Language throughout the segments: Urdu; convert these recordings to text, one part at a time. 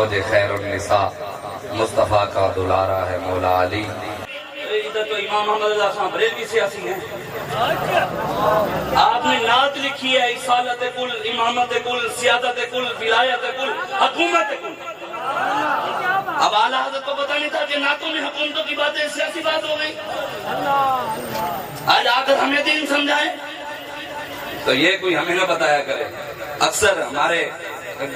زوج خیر النساء مصطفیٰ کا دلارا ہے مولا علی۔ ادھر تو امام محمد رضا صاحب بریلوی سیاسی ہیں، آپ نے نعت لکھی ہے اصالت کل، امامت کل، سیادت کل، ولایت کل، حکومت کل۔ اب اعلیٰ حضرت کو پتہ نہیں تھا کہ نعتوں میں حکومتوں کی باتیں سیاسی بات ہو گئی۔ آج آ کر ہمیں دین سمجھائیں تو یہ کوئی ہمیں نہ بتایا کرے۔ اکثر ہمارے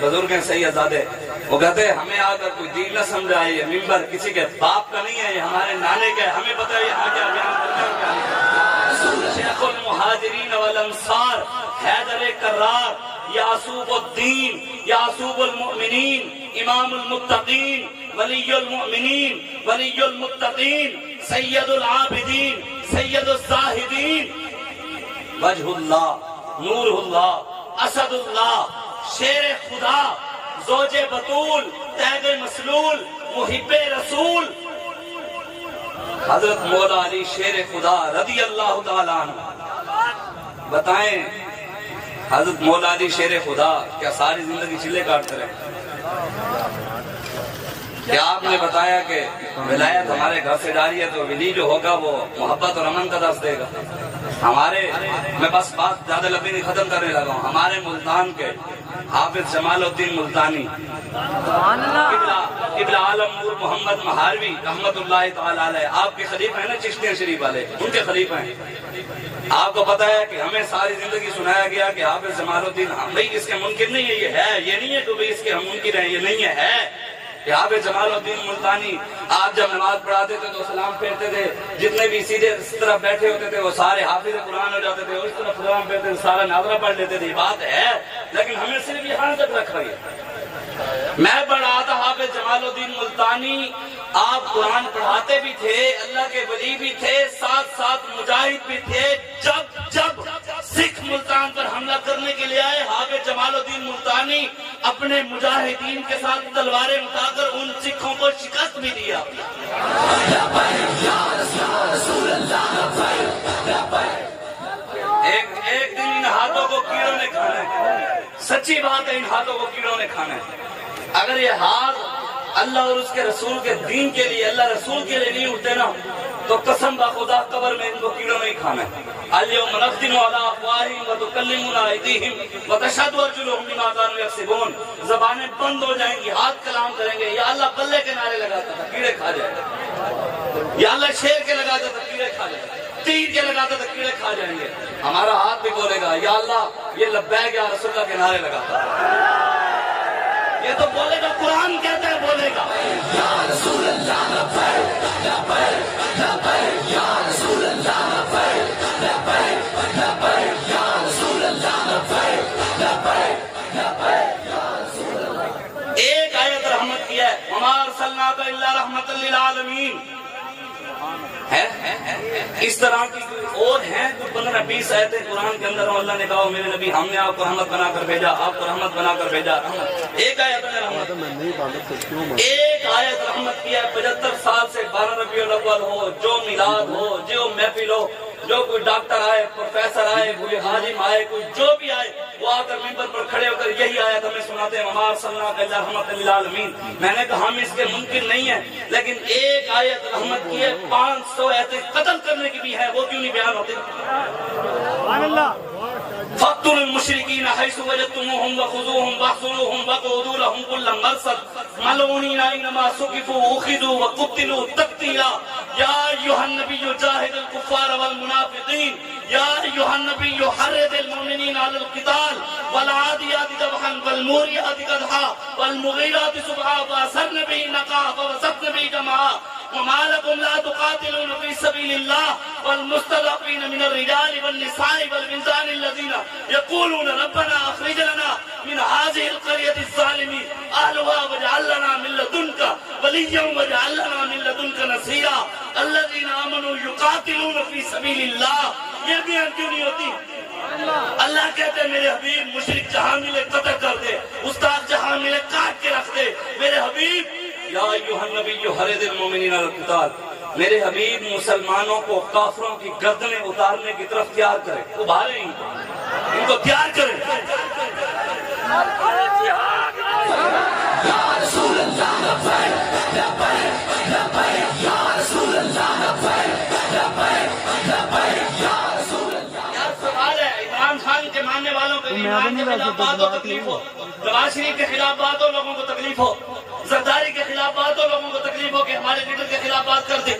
بزرگ ہیں سید زادے، وہ کہتے ہیں ہمیں آ کر کوئی دین نہ سمجھائے، یہ ممبر کسی کے باپ کا نہیں ہے، یہ ہمارے نانے کا ہے، ہمیں پتہ ہے یہاں کیا بیان کرنا ہے کیا نہیں۔ شیخ المہاجرین والانصار حیدر کرار، یعصوب الدین، یعصوب المؤمنین، امام المتقین، ولی المؤمنین، ولی المتقین، سید العابدین، سید الزاہدین، وجہ اللہ، نور اللہ، اسد اللہ، شیر خدا، زوج بطول، تیغ مسلول، محب رسول، حضرت مولا علی شیر خدا رضی اللہ تعالیٰ عنہ۔ بتائیں حضرت مولا علی شیر خدا کیا ساری زندگی چلے کاٹتے رہے؟ کیا آپ نے بتایا کہ ولایت ہمارے گھر سے جاری ہے تو ولی جو ہوگا وہ محبت اور امن کا درس دے گا؟ میں بس بات زیادہ لمبی نہیں ختم کرنے لگا ہوں۔ ہمارے ملتان کے حافظ جمال الدین ملتانی، قبلہ عالم نور محمد مہاروی رحمت اللہ تعالی علیہ، آپ کے خلیفہ ہیں نا چشتیہ شریف والے، ان کے خلیفہ ہیں۔ آپ کو پتا ہے کہ ہمیں ساری زندگی سنایا گیا کہ حافظ جمال الدین بھائی اس کے منکر نہیں ہے، یہ ہے، یہ نہیں ہے کہ بھائی اس کے ہم منکر ہیں، یہ نہیں ہے۔ یہاں پہ جمال الدین ملتانی آپ جب نماز پڑھاتے تھے تو سلام پھیرتے تھے، جتنے بھی سیدھے اس طرف بیٹھے ہوتے تھے وہ سارے حافظ قرآن ہو جاتے تھے، اس طرف سلام پھیرتے تھے، سارا ناظرہ پڑھ لیتے تھے۔ بات ہے لیکن ہمیں صرف یہاں تک رکھا گیا۔ میں پڑھا تھا حافظ جمال الدین ملتانی، آپ قرآن پڑھاتے بھی تھے، اللہ کے ولی بھی تھے، ساتھ ساتھ مجاہد بھی تھے۔ جب سکھ ملتان پر حملہ کرنے کے لیے آئے، حافظ جمال الدین ملتانی اپنے مجاہدین کے ساتھ تلواریں اٹھا کر ان سکھوں کو شکست بھی دیا۔ ایک دن ان ہاتھوں کو کیڑوں نے کھانا ہے، سچی بات ہے، ان ہاتھوں کو کیڑوں نے کھانا ہے۔ اگر یہ ہاتھ اللہ اور اس کے رسول کے دین کے لیے، اللہ رسول کے لیے نہیں اٹھتے نا تو قسم بخدا قبر میں ان کو کیڑوں نہیں کھانا ہے۔ اليوم نختم على افواہہم وتکلمنا ایدیہم وتشہد ارجلہم بما كانوا یکسبون۔ زبانیں بند ہو جائیں گی، ہاتھ کلام کریں گے۔ یا اللہ بلے کے نعرے لگاتا تھا کیڑے کھا جائیں گے، یا اللہ شیر کے لگاتا تھا کیڑے کھا جائیں گے، تیر کے لگاتا تھا کیڑے کھا جائیں گے۔ ہمارا ہاتھ بھی بولے گا یا اللہ یہ لبیک یا رسول اللہ کے نعرے لگاتا ہے، یہ تو بولے گا، قرآن کہتا ہے بولے گا یا رسول اللہ لبیک لبیک لبیک یا رسول اللہ لبیک لبیک لبیک یا رسول اللہ لبیک لبیک لبیک یا رسول اللہ۔ ایک آیت رحمت کی ہے، وما ارسلناک الا رحمۃ للعالمین ہے۔ اس طرح کی اور ہیں جو 15-20 آیتیں قرآن کے اندر اللہ نے کہا میرے نبی ہم نے آپ کو رحمت بنا کر بھیجا، آپ کو رحمت بنا کر بھیجا۔ ایک آیت میں رحمت، ایک آیت رحمت کی ہے۔ 75 سال سے 12 ربیع الاول ہو، جو میلاد ہو، جو محفل ہو، جو کوئی ڈاکٹر آئے، پروفیسر آئے، کوئی حاجم آئے، کوئی جو بھی آئے، وہ آ کر ممبر پر کھڑے ہو کر یہی آیت ہمیں سناتے ہیں، وما ارسلناک الا رحمۃ للعالمین۔ میں نے کہا ہم اس کے منکر نہیں ہیں، لیکن ایک آیت رحمت کی ہے، 500 آیتیں قتل کرنے کی بھی ہے، وہ کیوں نہیں بیان ہوتے؟ سبحان اللہ۔ فَاقْتُلُوا الْمُشْرِكِينَ حَيْثُ وَجَدتُّمُوهُمْ وَخُذُوهُمْ وَاحْصُرُوهُمْ وَاقْعُدُوا لَهُمْ كُلَّ مَرْصَدٍ مَلْعُونِينَ أَيْنَمَا ثُقِفُوا أُخِذُوا وَقُتِّلُوا تَقْتِيلًا يَا أَيُّهَا النَّبِيُّ جَاهِدِ الْكُفَّارَ وَالْمُنَافِقِينَ يَا أَيُّهَا النَّبِيُّ حَرِّضِ الْمُؤْمِنِينَ عَلَى الْقِتَالِ وَالْعَادِيَاتِ ضَبْحًا وَالْمُورِيَاتِ قَدْحًا وَالْمُغِيرَاتِ صُبْحًا فَأَثَرْنَ بِهِ نَقْعًا فَوَسَطْنَ بِهِ جَمْعًا وما لكم لا تقاتلون في سبيل الله والمستضعفين من الرجال والنساء والولدان الذين يقولون ربنا اخرج لنا من هذه القرية الظالم اهلها واجعل لنا من لدنك وليا واجعل لنا من لدنك نصيرا الذين آمنوا يقاتلون في سبيل الله۔ یہ بھی کیوں نہیں ہوتی؟ اللہ کہتے ہیں میرے حبیب مشرک جہاں ملے قتل کر دے، استاد جہاں ملے کاٹ کے رکھ دے۔ میرے حبیب یا ایھا النبی حرض المؤمنین علی القتال، میرے حبیب مسلمانوں کو کافروں کی گردنیں اتارنے کی طرف تیار کریں، ابھاریں ان کو تیار کریں۔ یا رسول عمران کے خلاف بات ہو تکلیف ہو، نواز شریف کے خلاف بات ہو لوگوں کو تکلیف ہو، زرداری کے خلاف بات ہو لوگوں کو تکلیف ہو کہ ہمارے لیڈر کے خلاف بات کر دے،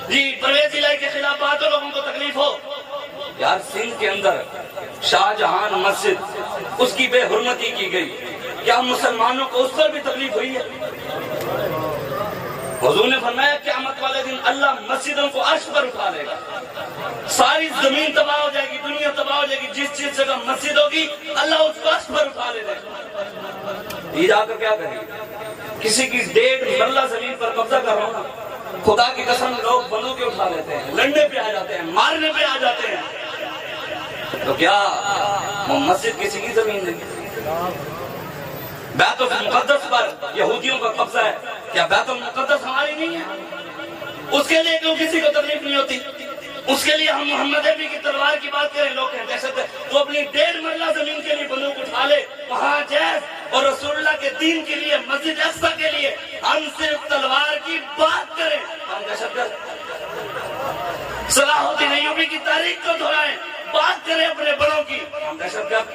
جی پرویز الہی کے خلاف بات ہو لوگوں کو تکلیف ہو۔ یار سندھ کے اندر شاہ جہان مسجد اس کی بے حرمتی کی گئی، کیا مسلمانوں کو اس پر بھی تکلیف ہوئی ہے؟ حضور نے فرمایا قیامت والے دن اللہ مسجدوں کو عرش پر اٹھا لے گا، ساری زمین تباہ ہو جائے گی، دنیا تباہ ہو جائے گی، جس جگہ مسجد ہوگی اللہ اس کو عرش پر اٹھا لے گا۔ یہ جا کر کیا کریں گے؟ کسی کی 1.5 مرلہ زمین پر قبضہ کر رہا ہوں، خدا کی قسم لوگ بندوق کے اٹھا لیتے ہیں، لڑنے پہ آ جاتے ہیں، مارنے پہ آ جاتے ہیں، تو کیا وہ مسجد کسی کی زمین نہیں؟ بیت المقدس پر یہودیوں کا قبضہ ہے، کیا بیت المقدس ہماری نہیں ہے؟ اس کے لیے کیوں کسی کو تکلیف نہیں ہوتی؟ اس کے لیے ہم محمد عربی کی تلوار کی بات کریں، لوگ کہتے ہیں وہ اپنی 1.5 مرلہ زمین کے لیے بندوق اٹھا لے، وہاں جیز اور رسول اللہ کے دین کے لیے، مسجد اقصی کے لیے ہم صرف تلوار کی بات کریں، ہم دہشت گرد؟ صلاح الدین ایوبی کی تاریخ کو دہرائیں، بات کریں اپنے بڑوں کی، ہم دہشت گرد؟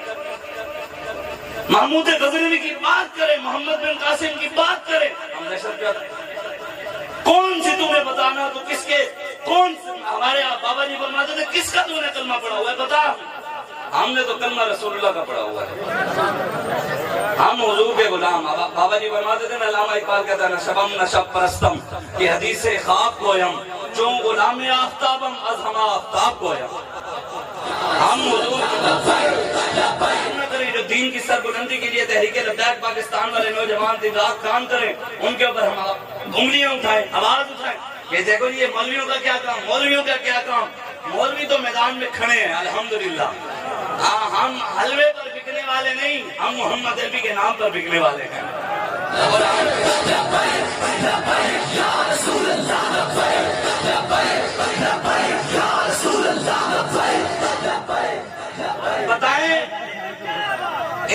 محمود غزنوی کی بات کریں، محمد بن قاسم کی بات کریں، ہم دہشت گرد؟ کون سی تمہیں بتانا تو کس کے، کون ہمارے بابا جی فرماتے تھے کس کا تو نے کلمہ پڑھا ہوا ہے بتا؟ ہم نے تو کلمہ رسول اللہ کا پڑھا ہوا ہے، ہم حضور کے غلام۔ بابا جی فرماتے تھے نا، علامہ اقبال کہتا ہے نا، شبم نشب پرستم کی حدیث خواب گویم، چون غلام آفتابم از ہما آفتاب گویم۔ ہم حضور جو دین کی سربلندی کے لیے تحریک لبیک پاکستان والے نوجوان دن رات کام کریں، ان کے اوپر ہم انگلیاں اٹھائیں، آواز اٹھائیں کہ دیکھو یہ مولویوں کا کیا کام، مولویوں کا کیا کام؟ مولوی تو میدان میں کھڑے ہیں الحمدللہ، ہم حلوے پر بکنے والے نہیں، ہم محمد عربی کے نام پر بکنے والے ہیں۔ بتائیں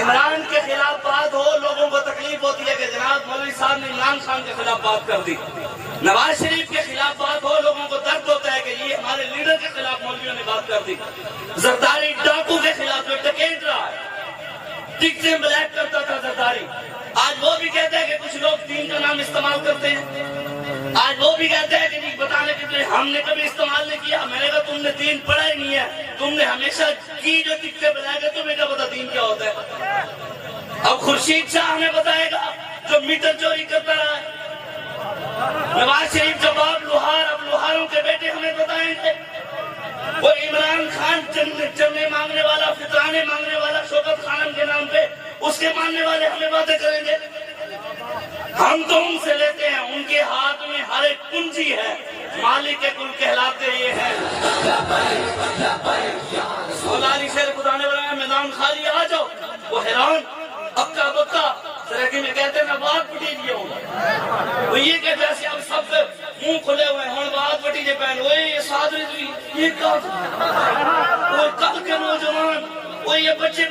عمران کے خلاف بات ہو لوگوں کو تکلیف ہوتی ہے کہ جناب مولوی صاحب نے عمران خان کے خلاف بات کر دی، نواز شریف کے خلاف بات ہو لوگوں کو درد ہوتا ہے کہ یہ ہمارے لیڈر کے خلاف مولویوں نے بات کر دی، زرداری ڈاکو کے خلاف جو ڈکیٹ رہا ہے، ٹکٹیں بلیک کرتا تھا زرداری، آج وہ بھی کہتے ہیں کہ کچھ لوگ دین کا نام استعمال کرتے ہیں، آج وہ بھی کہتے ہیں کہ نہیں بتانے کے لیے ہم نے کبھی استعمال نہیں کیا۔ میں نے کہا تم نے دین پڑھا ہی نہیں ہے، تم نے ہمیشہ کی جو ٹکٹیں بلائے گا، تمہیں کیا پتا دین کیا ہوتا ہے؟ اب خورشید شاہ ہمیں بتائے گا جو میٹر چوری کرتا رہا ہے، نواز شریف جو باپ لوہار، اب لوہاروں کے بیٹے ہمیں بتائیں گے، وہ عمران خان چندے مانگنے والا، فطرانے مانگنے والا، شوکت خانم کے نام پہ اس کے ماننے والے ہمیں باتیں کریں گے۔ ہم تو ان سے لیتے ہیں، ان کے ہاتھ میں ہر ایک کنجی ہے، مالک کے کل کہلاتے یہ ہیں۔ مولانا شیر خدا نے بنایا میدان خالی آ جاؤ، وہ حیران اکا بکا سرکی میں کہتے ہیں میں بات پٹی جی ہوں، وہ یہ کہتے ہیں اب سب سے منہ کھلے ہوئے ہیں، بات پٹی جی پہن، وہ یہ سادری دوی، یہ کیا وہ کل کے نوجوان، وہ یہ بچے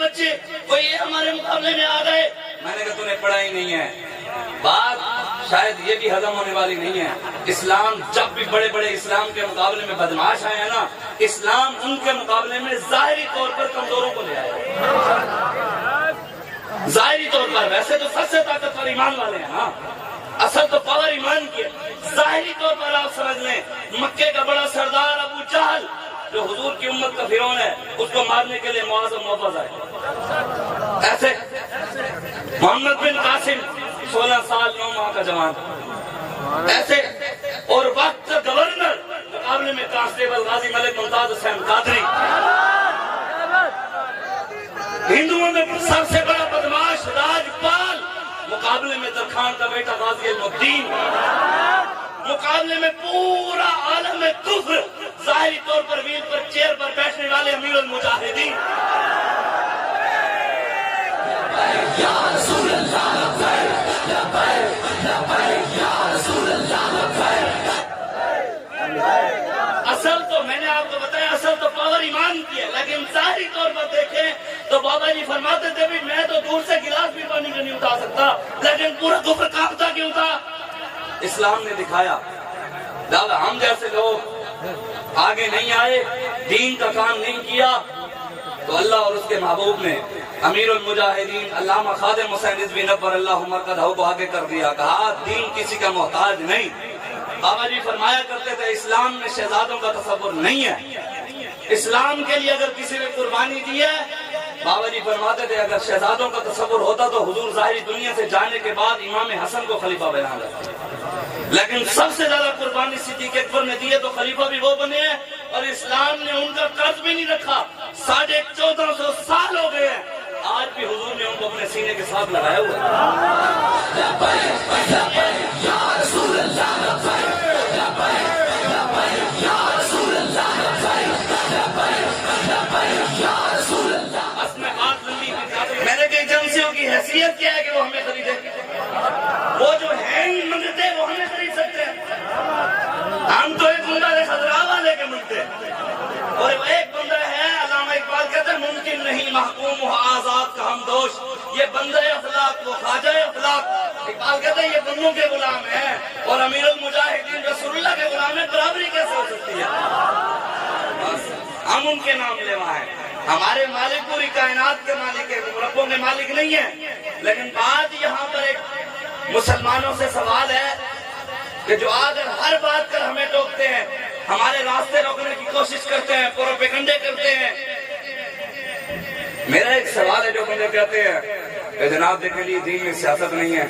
وہ یہ ہمارے مقابلے میں آ گئے۔ میں نے کہا تو نے پڑھا ہی نہیں ہے، بات شاید یہ بھی ہضم ہونے والی نہیں ہے۔ اسلام جب بھی بڑے بڑے اسلام کے مقابلے میں بدماش آئے ہیں نا، اسلام ان کے مقابلے میں ظاہری طور پر کمزوروں کو لے آئے، ظاہری طور پر۔ ویسے تو سب سے طاقتور ایمان والے ہیں، ہاں اصل تو پاور ایمان کی ہے۔ ظاہری طور پر آپ سمجھ لیں، مکے کا بڑا سردار ابو جہل جو حضور کی امت کا فرعون ہے، اس کو مارنے کے لیے معاذ و موفز آئے۔ ایسے محمد بن قاسم 16 سال 9 ماہ کا جوان، ایسے اور وقت گورنر مقابلے میں کانسٹیبل غازی ملک ممتاز حسین قادری، ہندوؤں میں سب سے بڑا بدماش راجپال، مقابلے میں درخان کا بیٹا غازی الدین، مقابلے میں پورا عالم کفر، ظاہری طور پر ویل پر چیئر پر بیٹھنے والے امیر المجاہدین۔ اصل تو میں نے آپ کو بتایا، اصل تو پاور ایمان کی ہے، لیکن ظاہری طور پر دیکھیں تو بابا جی فرماتے تھے بھی میں تو دور سے گلاس بھی پانی کا نہیں اٹھا سکتا، لیکن پورا کفر کانپتا کیوں تھا؟ اسلام نے دکھایا۔ دادا ہم جیسے لوگ آگے نہیں آئے، دین کا کام نہیں کیا، تو اللہ اور اس کے محبوب نے امیر المجاہدین علامہ خادم حسین رضوی نور اللہ مرقدہ کو آگے کر دیا، کہا دین کسی کا محتاج نہیں۔ بابا جی فرمایا کرتے تھے اسلام میں شہزادوں کا تصور نہیں ہے، اسلام کے لیے اگر کسی نے قربانی دی ہے، بابا جی فرماتے تھے اگر شہزادوں کا تصور ہوتا تو حضور ظاہری دنیا سے جانے کے بعد امام حسن کو خلیفہ بنا لیتے، لیکن سب سے زیادہ قربانی صدیق اکبر نے دی ہے تو خلیفہ بھی وہ بنے ہیں، اور اسلام نے ان کا قرض بھی نہیں رکھا۔ 1450 سال ہو گئے ہیں، آج بھی حضور نے ان کو اپنے سینے کے ساتھ لگایا ہوا میں نے کہا ایجنسیوں کی حیثیت کیا ہے کہ وہ ہمیں خریدے؟ وہ جو ہیں ہی منگتے وہ ہمیں خرید سکتے ہیں؟ ہم تو ایک بندہ خضرا والے کے منگتے ہیں، اور ایک بندہ ہے علامہ اقبال کہتے ہیں ممکن نہیں محکوم و آزاد کا ہم دوش، یہ بندہ اخلاق وہ خواجہ اخلاق۔ اقبال کہتے ہیں یہ بندوں کے غلام ہیں اور امیر المجاہدین رسول اللہ کے غلام ہیں، برابری کیسے ہو سکتی ہے؟ ہم ان کے نام لیوا ہیں، ہمارے مالک پوری کائنات کے مالک ہیں، مربوں کے مالک نہیں ہیں۔ لیکن بات یہاں پر ایک مسلمانوں سے سوال ہے کہ جو آگر ہر بات کر ہمیں ٹوکتے ہیں، ہمارے راستے روکنے کی کوشش کرتے ہیں، پروپیگنڈے کرتے ہیں۔ میرا ایک سوال ہے، جو بندے کہتے ہیں کہ جناب دیکھیں لیے دین میں سیاست نہیں ہے،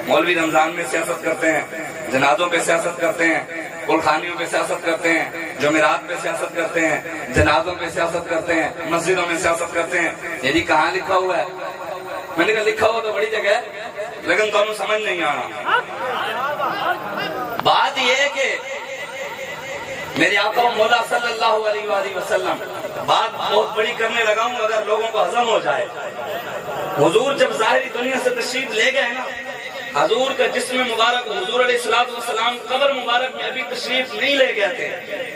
مولوی رمضان میں سیاست کرتے ہیں، جنازوں پہ سیاست کرتے ہیں، کلخانیوں پہ سیاست کرتے ہیں، جمعرات پہ سیاست کرتے ہیں، جنازوں پہ سیاست کرتے ہیں، مسجدوں میں سیاست کرتے ہیں۔ یہ جی کہاں لکھا ہوا ہے؟ میں نے کہا لکھا ہوا تو بڑی جگہ ہے، لیکن تمہیں سمجھ نہیں آنا۔ بات یہ ہے کہ میرے آقا مولا صلی اللہ علیہ وآلہ وسلم، بات بہت بڑی کرنے لگا ہوں اگر لوگوں کو ہضم ہو جائے۔ حضور جب ظاہری دنیا سے تشریف لے گئے نا، حضور کا جسم مبارک، حضور علیہ السلام قبر مبارک میں ابھی تشریف نہیں لے گئے تھے،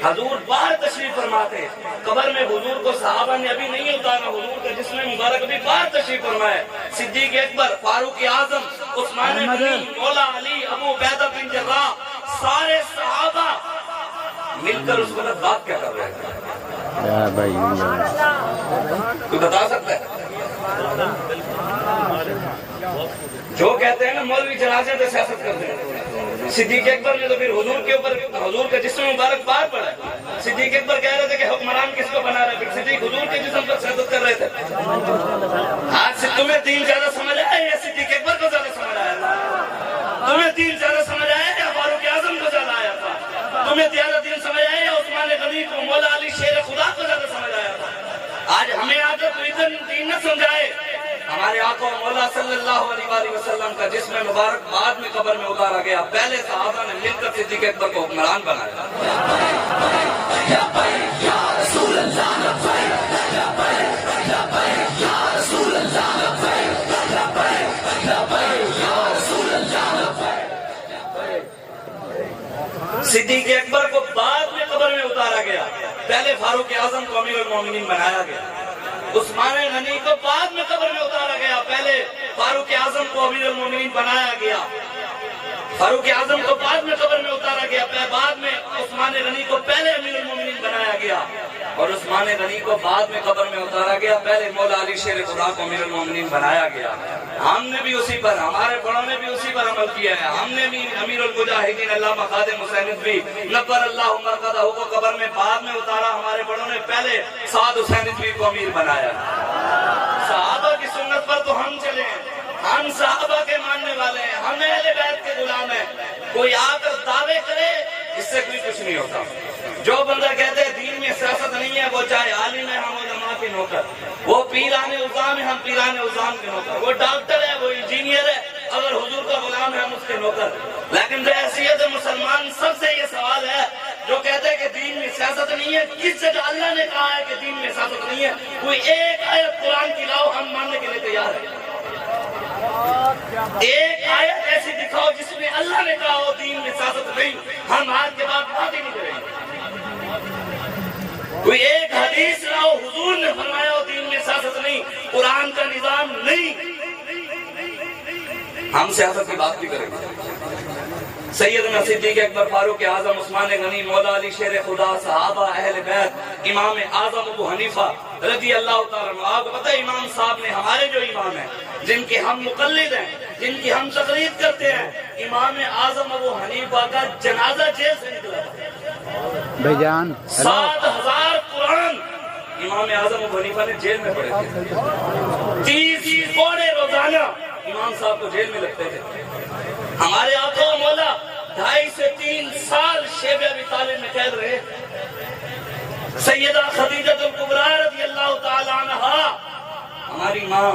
حضور باہر تشریف فرماتے، قبر میں حضور کو صحابہ نے ابھی نہیں اتارا، حضور کا جسم مبارک ابھی باہر تشریف فرمایا۔ صدیق اکبر، فاروق اعظم، عثمان غنی، مولا علی، ابو عبیدہ بن جراح، سارے صحابہ مل کر اس وقت بات کیا کر رہے تھے؟ تو بتا سکتا ہے؟ جو کہتے ہیں نا مولوی جنازے پہ سیاست کرتے ہیں، صدیق اکبر نے تو پھر حضور کے اوپر حضور کا جسم مبارک باہر پڑا ہے۔ صدیق اکبر کہہ رہے تھے کہ حکمران کس کو بنا رہے، پھر صدیق حضور کے جسم پر سیاست کر رہے تھے۔ آج سے تمہیں دین زیادہ سمجھ آیا یا صدیق اکبر کو زیادہ سمجھ آیا تھا؟ تمہیں دین زیادہ سمجھ آیا یا فاروق اعظم کو زیادہ آیا تھا؟ تمہیں زیادہ دین سمجھ آیا یا عثمان غنی کو، مولا علی شیر خدا کو زیادہ سمجھ آیا تھا؟ آج ہمیں آ کر تو دین نہ سمجھائے۔ ہمارے آقا مولا صلی اللہ علیہ وآلہ وسلم کا جسم مبارک بعد میں قبر میں اتارا گیا، پہلے صحابہ نے مل کر صدیق اکبر کو حکمران بنایا۔ صدیق اکبر کو بعد میں قبر میں اتارا گیا، پہلے فاروق اعظم کو امیر المومنین بنایا گیا۔ عثمان غنی کو بعد میں قبر میں اتارا گیا، پہلے فاروق اعظم کو امیر المومنین بنایا گیا۔ فاروق اعظم کو بعد میں قبر میں اتارا گیا، بعد میں عثمان غنی کو پہلے امیر المومنین بنایا گیا، اور عثمان غنی کو بعد میں قبر میں اتارا گیا، پہلے مولا علی شیر خدا کو امیر المومنین بنایا گیا۔ ہم نے بھی اسی پر، ہمارے بڑوں نے بھی اسی پر عمل کیا ہے۔ ہم نے بھی امیر المجاہدین علامہ خادم حسین رضوی نور اللہ مرقدہ کو قبر میں بعد میں اتارا، ہمارے بڑوں نے پہلے سعد حسین رضوی کو امیر بنایا۔ صحابہ کی سنت پر تو ہم چلے ہیں، ہم صحابہ کے ماننے والے ہیں، ہم اہل بیت کے غلام ہیں۔ کوئی آ کر دعوے کرے اس سے کوئی کچھ نہیں ہوتا۔ جو بندہ کہتے ہیں دین میں سیاست نہیں ہے، وہ چاہے عالم ہے ہم علماء کے نوکر، وہ پیران عظام ہے ہم پیران عظام کے نوکر، وہ ڈاکٹر ہے وہ انجینئر ہے، اگر حضور کا غلام ہے ہم اس کے نوکر۔ لیکن بحیثیت مسلمان سب سے یہ سوال ہے جو کہتے ہیں کہ دین میں سیاست نہیں ہے، کس جگہ اللہ نے کہا ہے کہ دین میں سیاست نہیں ہے؟ کوئی ایک آیت قرآن کی لاؤ، ہم ماننے کے لیے تیار ہیں۔ ایک آیت ایسی دکھاؤ جس میں اللہ نے کہا ہو دین میں سیاست نہیں، ہم آج کے بعد بات ہی نہیں کریں گے۔ کوئی ایک حدیث لاؤ حضور نے فرمایا ہو دین میں سیاست نہیں، قرآن کا نظام نہیں۔ ہم سیاست کی بات بھی کریں گے۔ سیدنا صدیق اکبر فاروق اعظم عثمان غنی مولا علی شیر خدا صحابہ اہل بیت امام اعظم ابو حنیفہ رضی اللہ تعالیٰ عنہ۔ آپ کو پتہ ہے امام صاحب نے ہمارے جو امام ہیں جن کے ہم مقلد ہیں جن کی ہم تقلید کرتے ہیں، امام اعظم ابو حنیفہ کا جنازہ جیل سے نکلا بھائی جان 7,000 قرآن امام اعظم ابو حنیفہ نے جیل میں پڑھے تھے۔ 30 کوڑے روزانہ امام صاحب کو جیل میں لگتے تھے۔ ہمارے آقا و مولا 2.5 سے 3 سال شیب ابی طالب میں قید رہے۔ سیدہ خدیجہ الکبریٰ رضی اللہ تعالی عنہا ہماری ماں،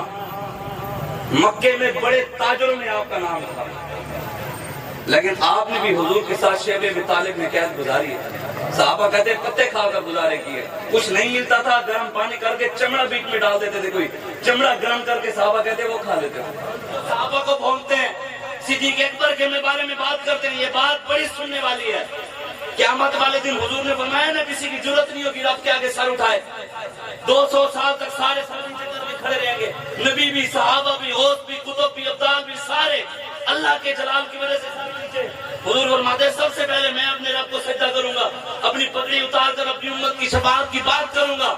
مکے میں بڑے تاجروں میں آپ کا نام تھا، لیکن آپ نے بھی حضور کے ساتھ شیب ابی طالب میں قید گزاری ہے۔ صحابہ کہتے پتے کھا کر گزارے کیے، کچھ نہیں ملتا تھا گرم پانی کر کے چمڑا بیچ میں ڈال دیتے تھے، کوئی چمڑا گرم کر کے صحابہ کہتے وہ کھا لیتے تھے۔ صحابہ کو بھونکتے ہیں، صدیق اکبر کے بارے میں بات کرتے ہیں، یہ بات بڑی سننے والی ہے۔ قیامت والے دن حضور نے فرمایا نا کسی کی جرت نہیں ہوگی رب کے آگے سر اٹھائے، 200 سال تک سارے سر نیچے کر کے کھڑے رہیں گے، نبی بھی، صحابہ بھی، غوث بھی، کتب بھی، ابدال بھی، سارے اللہ کے جلال کی وجہ سے سر نیچے۔ حضور فرماتے ہیں سب سے پہلے میں اپنے رب کو سجدہ کروں گا، اپنی پگڑی اتار کر اپنی امت کی شفاعت کی بات کروں گا۔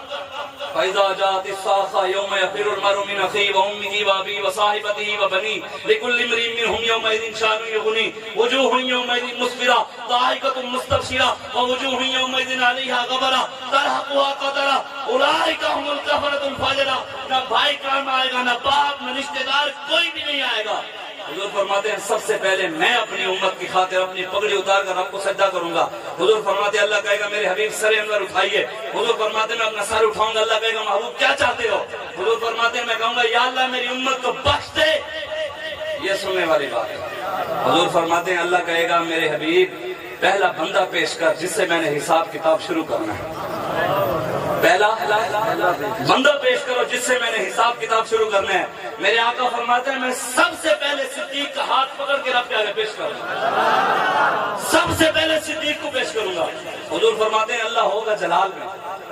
فَإِذَا جَاءَتِ الصَّاخَّةُ يَوْمَ يَفِرُّ الْمَرْءُ مِنْ أَخِيهِ وَأُمِّهِ وَأَبِيهِ وَصَاحِبَتِهِ وَبَنِيهِ لِكُلِّ امْرِئٍ مِّنْهُمْ يَوْمَئِذٍ شَأْنٌ يُغْنِيهِ وُجُوهٌ يَوْمَئِذٍ مُسْفِرَةٌ ضَاحِكَةٌ مُسْتَبْشِرَةٌ وَوُجُوهٌ يَوْمَئِذٍ عَلَيْهَا غَبَرَةٌ تَرْهَقُهَا قَتَرَةٌ أُولَٰئِكَ هُمُ الْكَفَرَةُ الْفَجَرَةُ۔ نہ بھائی کام آئے گا، نہ باپ، نہ رشتہ دار، کوئی بھی نہیں آئے گا۔ حضور فرماتے ہیں سب سے پہلے میں اپنی امت کی خاطر اپنی پگڑی اتار کر رب کو سجدہ کروں گا۔ حضور فرماتے ہیں اللہ کہے گا میرے حبیب سر انور اٹھائیے۔ حضور فرماتے ہیں میں اپنا سر اٹھاؤں گا، اللہ کہے گا محبوب کیا چاہتے ہو؟ حضور فرماتے ہیں میں کہوں گا یا اللہ میری امت کو بخش دے۔ یہ سننے والی بات ہے۔ حضور فرماتے ہیں اللہ کہے گا میرے حبیب پہلا بندہ پیش کر جس سے میں نے حساب کتاب شروع کرنا ہے، پہلا بندہ پیش کرو جس سے میں نے حساب کتاب شروع کرنا ہے۔ میرے آقا فرماتے ہیں میں سب سے پہلے صدیق کا ہاتھ پکڑ کے رب کے آگے پیش کروں گا، سب سے پہلے صدیق کو پیش کروں گا۔ حضور فرماتے ہیں اللہ ہوگا جلال میں،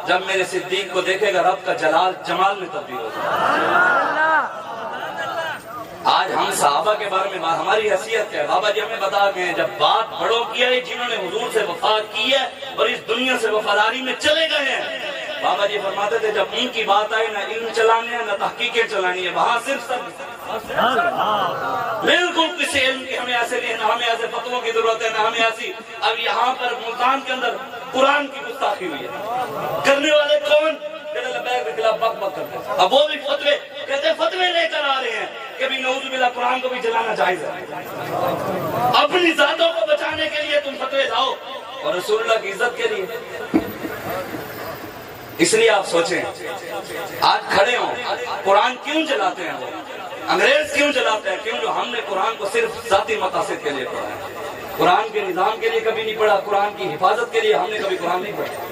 جب میرے صدیق کو دیکھے گا رب کا جلال جمال میں تبدیل ہوگا۔ آج ہم صحابہ کے بارے میں ہماری حیثیت کیا ہے؟ بابا جی ہمیں بتا گئے جب بات بڑوں کی ہے جنہوں نے حضور سے وفا کی ہے اور اس دنیا سے وفاداری میں چلے گئے ہیں۔ بابا جی فرماتے تھے جب ان کی بات آئی نہ علم چلانے ہیں نہ تحقیقیں چلانی ہے، وہاں صرف بالکل کسی علم کی ہمیں ایسے نہیں ہے، نہ ہمیں ایسے فتووں کی ضرورت ہے، نہ ہمیں ایسی۔ اب یہاں پر ملتان کے اندر قرآن کی گستاخی ہوئی ہے، کرنے والے کون؟ لبیک کے خلاف بک بک کرتے ہیں، اب وہ بھی فتوے کہتے فتوے لے کر آ رہے ہیں کہ بھی نعوذ باللہ قرآن کو بھی جلانا جائز ہے۔ اپنی ذاتوں کو بچانے کے لیے تم فتوے لاؤ اور رسول اللہ کی عزت کے لیے۔ اس لیے آپ سوچیں آج کھڑے ہوں قرآن کیوں جلاتے ہیں؟ وہ انگریز کیوں جلاتے ہیں؟ کیوں جو ہم نے قرآن کو صرف ذاتی مقاصد کے لیے پڑھا ہے، قرآن کے نظام کے لیے کبھی نہیں پڑھا، قرآن کی حفاظت کے لیے ہم نے کبھی قرآن نہیں پڑھا۔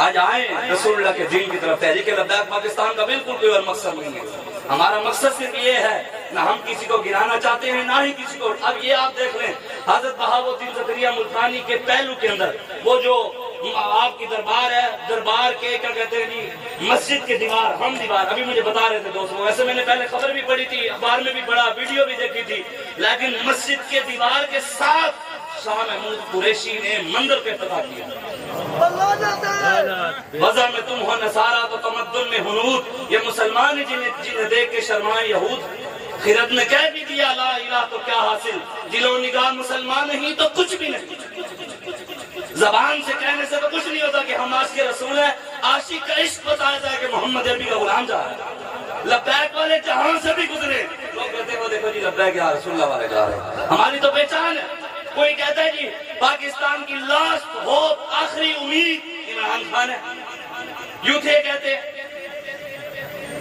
آج آئیں رسول اللہ کے دین کی طرف۔ تحریک لبیک پاکستان کا بالکل کوئی اور مقصد نہیں ہے، ہمارا مقصد صرف یہ ہے نہ ہم کسی کو گرانا چاہتے ہیں نہ ہی کسی کو۔ اب یہ آپ دیکھ لیں حضرت بہاؤالدین زکریا ملتانی کے پہلو کے اندر وہ جو آپ کی دربار ہے، دربار کے کیا کہتے ہیں جی مسجد کے دیوار، ہم دیوار، ابھی مجھے بتا رہے تھے دوستوں، ویسے میں نے پہلے خبر بھی پڑھی تھی، اخبار میں بھی پڑھا، ویڈیو بھی دیکھی تھی، لیکن مسجد کے دیوار کے ساتھ شاہ محمود قریشی نے مندر پہ افتتاح کیا۔ وضع میں تم ہو نصارہ تو تمدن میں ہنود، یہ مسلمان ہیں جنہیں دیکھ کے شرمائے یہود۔ خرد نے کہہ بھی دیا لا الہ تو کیا حاصل، دل و نگاہ مسلمان نہیں تو کچھ بھی نہیں۔ زبان سے کہنے سے تو کچھ نہیں ہوتا کہ ہم عاشق رسول ہیں، عاشق کا عشق بتایا جائے کہ محمد عربی کا غلام جا رہا ہے۔ لبیک والے جہاں سے بھی گزرے لوگ کہتے ہیں وہ دیکھو جی لبیک یا رسول اللہ والے جا رہے ہیں، ہماری تو پہچان ہے۔ کوئی کہتا ہے جی پاکستان کی لاسٹ ہوپ، آخری امید عمران خان ہے، یوتھ یہ کہتے ہیں،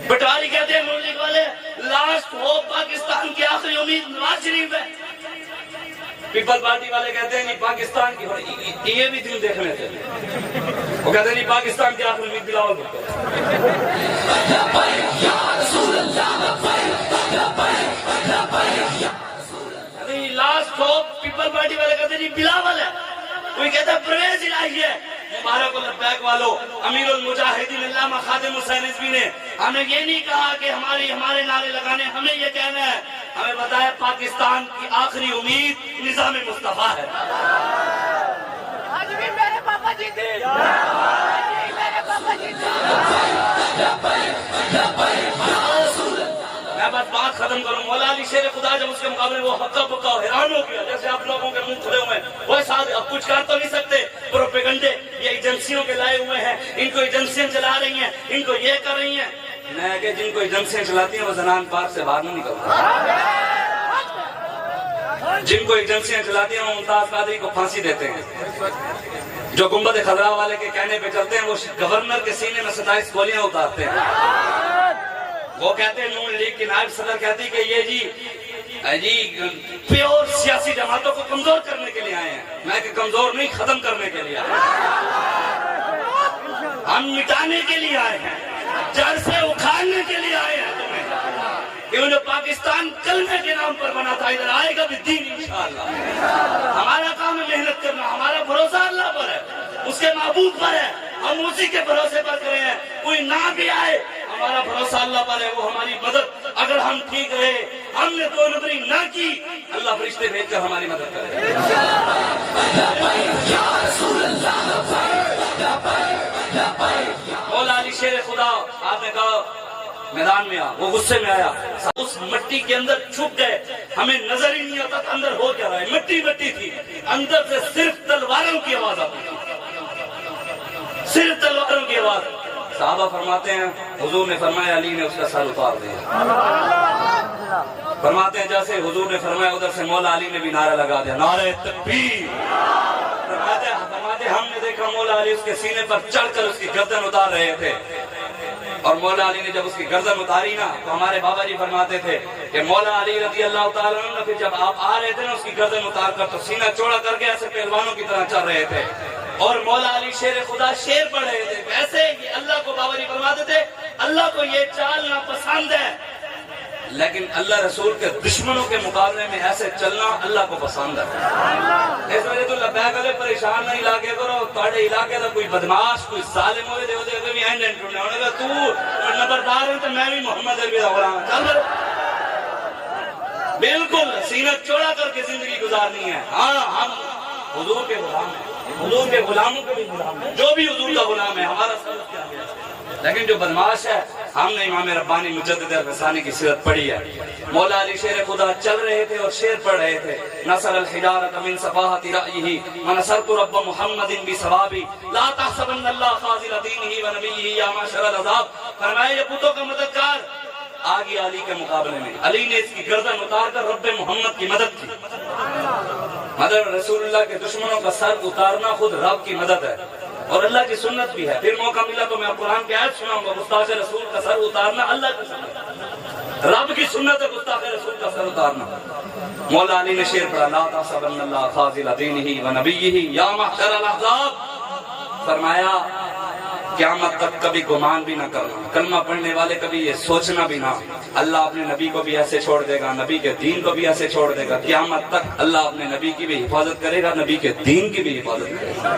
بٹواری کہتے ہیں نون لیگ والے لاسٹ ہوپ پاکستان کی آخری امید نواز شریف ہے، پیپل پارٹی والے کہتے ہیں نہیں پاکستان کی، یہ بھی دن دیکھنے تھے، وہ کہتے ہیں نہیں پاکستان کی آخری امید Bilawal Bhutto. Last hope people party والے کہتے ہیں جی بلاول ہے، کوئی کہتا ہے پرویز الہی ہے۔ مبارک لبیک والو، امیر المجاہدین علامہ خادم حسین رضوی نے ہمیں یہ نہیں کہا کہ ہمارے نعرے لگانے، ہمیں یہ کہنا ہے ہمیں بتایا پاکستان کی آخری امید نظام مصطفیٰ ہے. آج بھی میرے پاپا جی تھے. میرے پاپا جی تھے. میں بس بات ختم کروں. مولا علی شیر خدا جب اس کے مقابلے وہ ہکا پکا حیران ہو گیا جیسے آپ لوگوں کے منہ کھلے ہوئے ہیں. وہ ساتھ اب کچھ کر تو نہیں سکتے. پروپیگنڈے یہ ایجنسیوں کے لائے ہوئے ہیں. ان کو ایجنسیاں چلا رہی ہیں, ان کو یہ کر رہی ہیں. میں کہ جن کو ایجنسیاں چلاتی ہیں وہ زنان پارک سے باہر نہیں نکلتے. جن کو ایجنسیاں چلاتی ہیں وہ ممتاز قادری کو پھانسی دیتے ہیں. جو گنبد خضرا والے کے کہنے پہ چلتے ہیں وہ گورنر کے سینے میں 27 گولیاں اتارتے ہیں. وہ کہتے ہیں نون لیگ کی نائب صدر کہتی کہ یہ جی پیور سیاسی جماعتوں کو کمزور کرنے کے لیے آئے ہیں. میں کہ کمزور نہیں, ختم کرنے کے لیے آئے ہیں. ہم مٹانے کے لیے آئے ہیں, جڑ سے اکھاڑنے کے لیے آئے ہیں تمہیں. کیوں جو پاکستان کلمے کے نام پر بنا تھا ادھر آئے گا بھی دین انشاءاللہ. ہمارا کام ہے محنت کرنا. ہمارا بھروسہ اللہ پر ہے, اس کے معبود پر ہے. ہم اسی کے بھروسے پر کرے ہیں. کوئی نہ بھی آئے ہمارا بھروسہ اللہ پر ہے, وہ ہماری مدد. اگر ہم ٹھیک رہے, ہم نے دو نمبری نہ کی, اللہ فرشتے بھیج کر ہماری مدد کرے. مولا علی شیر خدا آپ نے کہا میدان میں آ. وہ غصے میں آیا, اس مٹی کے اندر چھپ گئے. ہمیں نظر ہی نہیں آتا اندر ہو کیا رہا ہے. مٹی مٹی تھی, اندر سے صرف تلواروں کی آواز آتی تھی, صرف تلواروں کی آواز. صحابہ فرماتے ہیں حضور نے فرمایا علی نے اس کا سر اتار دیا. فرماتے ہیں جیسے حضور نے فرمایا ادھر سے مولا علی نے بھی نعرہ لگا دیا, نعرہ تکبیر. فرماتے ہم نے دیکھا مولا علی اس کے سینے پر چڑھ کر اس کی گردن اتار رہے تھے. اور مولا علی نے جب اس کی گردن اتاری نا تو ہمارے بابا جی فرماتے تھے کہ مولا علی رضی اللہ تعالیٰ عنہ پھر جب آپ آ رہے تھے نا اس کی گردن اتار کر تو سینہ چوڑا کر کے ایسے پہلوانوں کی طرح چل رہے تھے. اور مولا علی شیر خدا شیر پڑھ رہے تھے. ویسے یہ اللہ کو بابا جی فرماتے تھے اللہ کو یہ چال ناپسند ہے, لیکن اللہ رسول کے دشمنوں کے مقابلے میں ایسے چلنا اللہ کو پسند ہے. اس وجہ تو لبیک علیہ پریشان نہیں علاقے کرو. تھوڑے علاقے کا کوئی بدماش کوئی ظالم ہوئے دے ہوتے بھی اینڈ اینڈ ٹوٹنے ہونے تو نبردار ہے تو میں بھی محمد عربی غلام چل بالکل سینہ چوڑا کر کے زندگی گزارنی ہے. ہاں ہم حضور کے غلام ہیں, حضور کے غلاموں کے بھی غلام ہیں, جو بھی حضور کا غلام ہے ہمارا سبب کیا ہے. لیکن جو بدماش ہے ہم نے امام ربانی مجدد الفسانی کی سیرت پڑھی ہے. مولا علی شیر خدا چل رہے تھے اور شیر پڑھ رہے تھے. نصر الحجارۃ من صفاحۃ رأیہ ونصرت رب محمد بثوابی لا تحسبن اللہ خاذل دینہ ونبیہ یا معشر العذاب. فرمایا یہ پتوں کا مددگار آ گیا علی کے مقابلے میں. علی نے اس کی گردن اتار کر رب محمد کی مدد کی. مدد رسول اللہ کے دشمنوں کا سر اتارنا خود رب کی مدد ہے اور اللہ کی سنت بھی ہے. پھر موقع ملا تو میں قرآن کی آیت سناؤں گا. گستاخ رسول کا سر اتارنا اللہ کی سنت ہے, رب کی سنت ہے گستاخ رسول کا سر اتارنا. مولا علی نے شعر پڑھا لا تحسبن اللہ خاذل دینہ ونبیہ یا معشر الاحزاب. فرمایا قیامت تک کبھی گمان بھی نہ کرنا, کلمہ پڑھنے والے کبھی یہ سوچنا بھی نہ, اللہ اپنے نبی کو بھی ایسے چھوڑ دے گا, نبی کے دین کو بھی ایسے چھوڑ دے گا. قیامت تک اللہ اپنے نبی کی بھی حفاظت کرے گا, نبی کے دین کی بھی حفاظت کرے گا.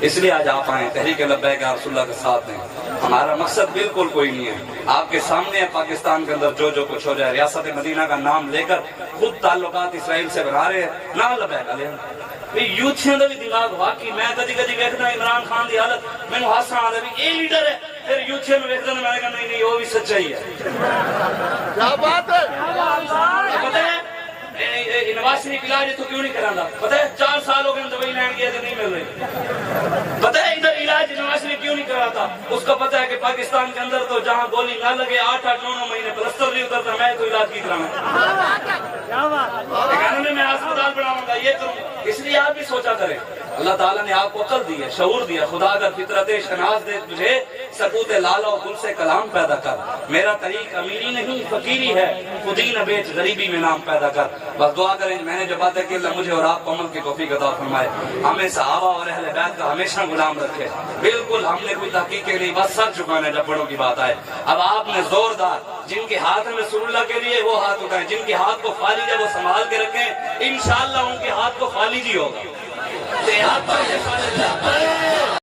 اس لیے آج آپ آئیں تحریک لبیک یا رسول اللہ کے ساتھ ہیں. ہمارا مقصد بالکل کوئی نہیں ہے. آپ کے سامنے ہے پاکستان کے اندر جو کچھ ہو جائے. ریاست مدینہ کا نام لے کر خود تعلقات اسرائیل سے بنا رہے ہیں نہ لبیک علیہ. یوتھیاں دا بھی دماغ واقعی میں کدی کدی ویکھدا عمران خان دی حالت مینوں ہاسا آندا بھی اے لیڈر ہے, پھر یوتھیاں نوں ویکھدا میں کہنا نہیں وہ بھی سچائی ہے. کیا بات ہے. پتہ ہے یونیورسٹی علاج تو کیوں نہیں کرانا. پتہ ہے 4 سال ہو گئے دوائی لین گیا تو نہیں مل رہی. پتہ ہے ادھر علاج یونیورسٹی کیوں نہیں کراتا. اس کو پتہ ہے کہ پاکستان کے اندر تو جہاں گولی نہ لگے 8-9 مہینے پلستر نہیں اترتا, میں تو علاج کی کراؤں میں ہسپتال بناؤں گا یہ کروں. اس لیے آپ بھی سوچا کریں. اللہ تعالیٰ نے آپ کو عقل دی ہے, شعور دیا. خدا اگر فطرت شناس دے تجھے سکوت لالا و گل سے کلام پیدا کر. میرا طریق امیری نہیں فقیری ہے, خودی نہ بیچ غریبی میں نام پیدا کر. بس دعا کریں میں نے جو باتیں کی اللہ مجھے اور آپ کو عمل کی توفیق عطا فرمائے. ہمیں صحابہ اور اہل بیت کا ہمیشہ غلام رکھے. بالکل ہم نے کوئی تحقیق نہیں, بس سر جھکانا جب بڑوں کی بات آئے. اب آپ نے زوردار جن کے ہاتھ میں رسول اللہ کے لیے وہ ہاتھ اٹھائیں, جن کے ہاتھ کو خالی ہے وہ سنبھال کے رکھیں. انشاءاللہ ان کے ہاتھ کو خالی جی ہوگا.